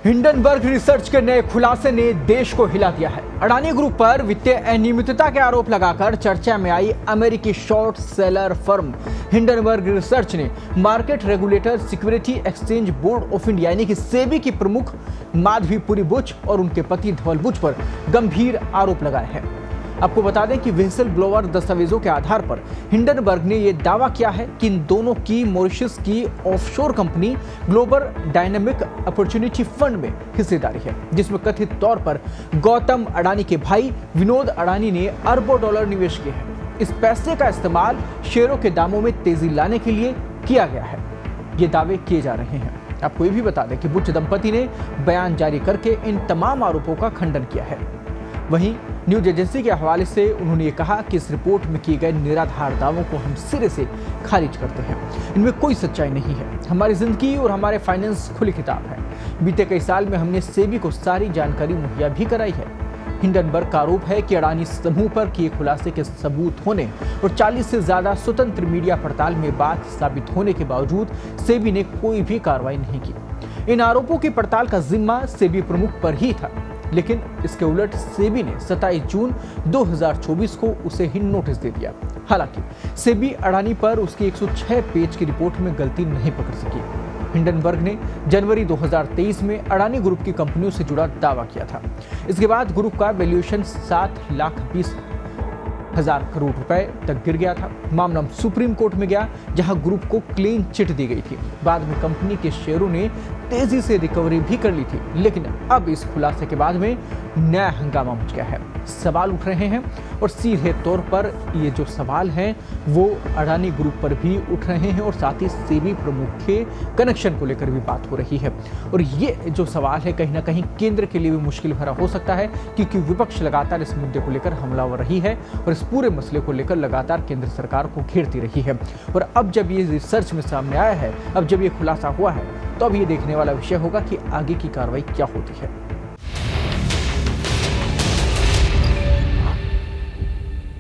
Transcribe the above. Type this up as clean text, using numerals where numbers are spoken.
Hindenburg research के नए खुलासे ने देश को हिला दिया है। अडानी ग्रुप पर वित्तीय अनियमितता के आरोप लगाकर चर्चा में आई अमेरिकी short seller firm Hindenburg Research ने market regulator security exchange board of India यानी कि सेबी की प्रमुख माधवीपुरी बुच और उनके पति धवल बुच पर गंभीर आरोप लगाए हैं। आपको बता दें कि व्हिसल ब्लोअर दस्तावेजों के आधार पर हिंडनबर्ग ने यह दावा किया है कि इन दोनों की मॉरिशस की offshore company global dynamic opportunity fund में हिस्सेदारी है, जिसमें कथित तौर पर गौतम अडानी के भाई विनोद अडानी ने अरबों डॉलर निवेश किए हैं। इस पैसे का इस्तेमाल शेयरों के दामों में तेजी लाने के लिए किया गया है, ये दावे किए जा रहे हैं। आपको ये भी बता दें कि बुच दंपति ने बयान जारी करके इन तमाम आरोपों का खंडन किया है। वहीं न्यूज एजेंसी के हवाले से उन्होंने ये कहा कि इस रिपोर्ट में किए गए निराधार दावों को हम सिरे से खारिज करते हैं। इनमें कोई सच्चाई नहीं है। हमारी जिंदगी और हमारे फाइनेंस खुली किताब है। बीते कई साल में हमने सेबी को सारी जानकारी मुहैया भी कराई है। हिंडनबर्ग का आरोप है कि अडानी समूह पर किए खुलासे के सबूत होने और 40 से ज्यादा स्वतंत्र मीडिया पड़ताल में बात साबित होने के बावजूद सेबी ने कोई भी कार्रवाई नहीं की। इन आरोपों की पड़ताल का जिम्मा सेबी प्रमुख पर ही था, लेकिन इसके उलट सेबी ने 27 जून 2024 को उसे ही नोटिस दे दिया। हालांकि सेबी अडानी पर उसकी 106 पेज की रिपोर्ट में गलती नहीं पकड़ सकी। हिंडनबर्ग ने जनवरी 2023 में अडानी ग्रुप की कंपनियों से जुड़ा दावा किया था। इसके बाद ग्रुप का वैल्यूएशन 7,20,000 करोड़ रुपए तक गिर गया था। मामला सुप्रीम कोर्ट में गया, जहां ग्रुप को क्लीन चिट दी गई थी। बाद में कंपनी के शेयरों ने तेजी से रिकवरी भी कर ली थी, लेकिन अब इस खुलासे के बाद में नया हंगामा मच गया है। सवाल उठ रहे हैं और सीधे तौर पर ये जो सवाल हैं वो अडानी ग्रुप पर भी उठ रहे हैं और साथ ही सेबी प्रमुख के कनेक्शन को लेकर भी बात हो रही है। और ये जो सवाल है कहीं ना कहीं केंद्र के लिए भी मुश्किल भरा हो सकता है, क्योंकि विपक्ष लगातार इस मुद्दे को लेकर हमलावर रही है और इस पूरे मसले को लेकर लगातार केंद्र सरकार को घेरती रही है। और अब जब ये रिसर्च में सामने आया है, अब जब ये खुलासा हुआ है, तो अब ये देखने वाला विषय होगा कि आगे की कार्रवाई क्या होती है।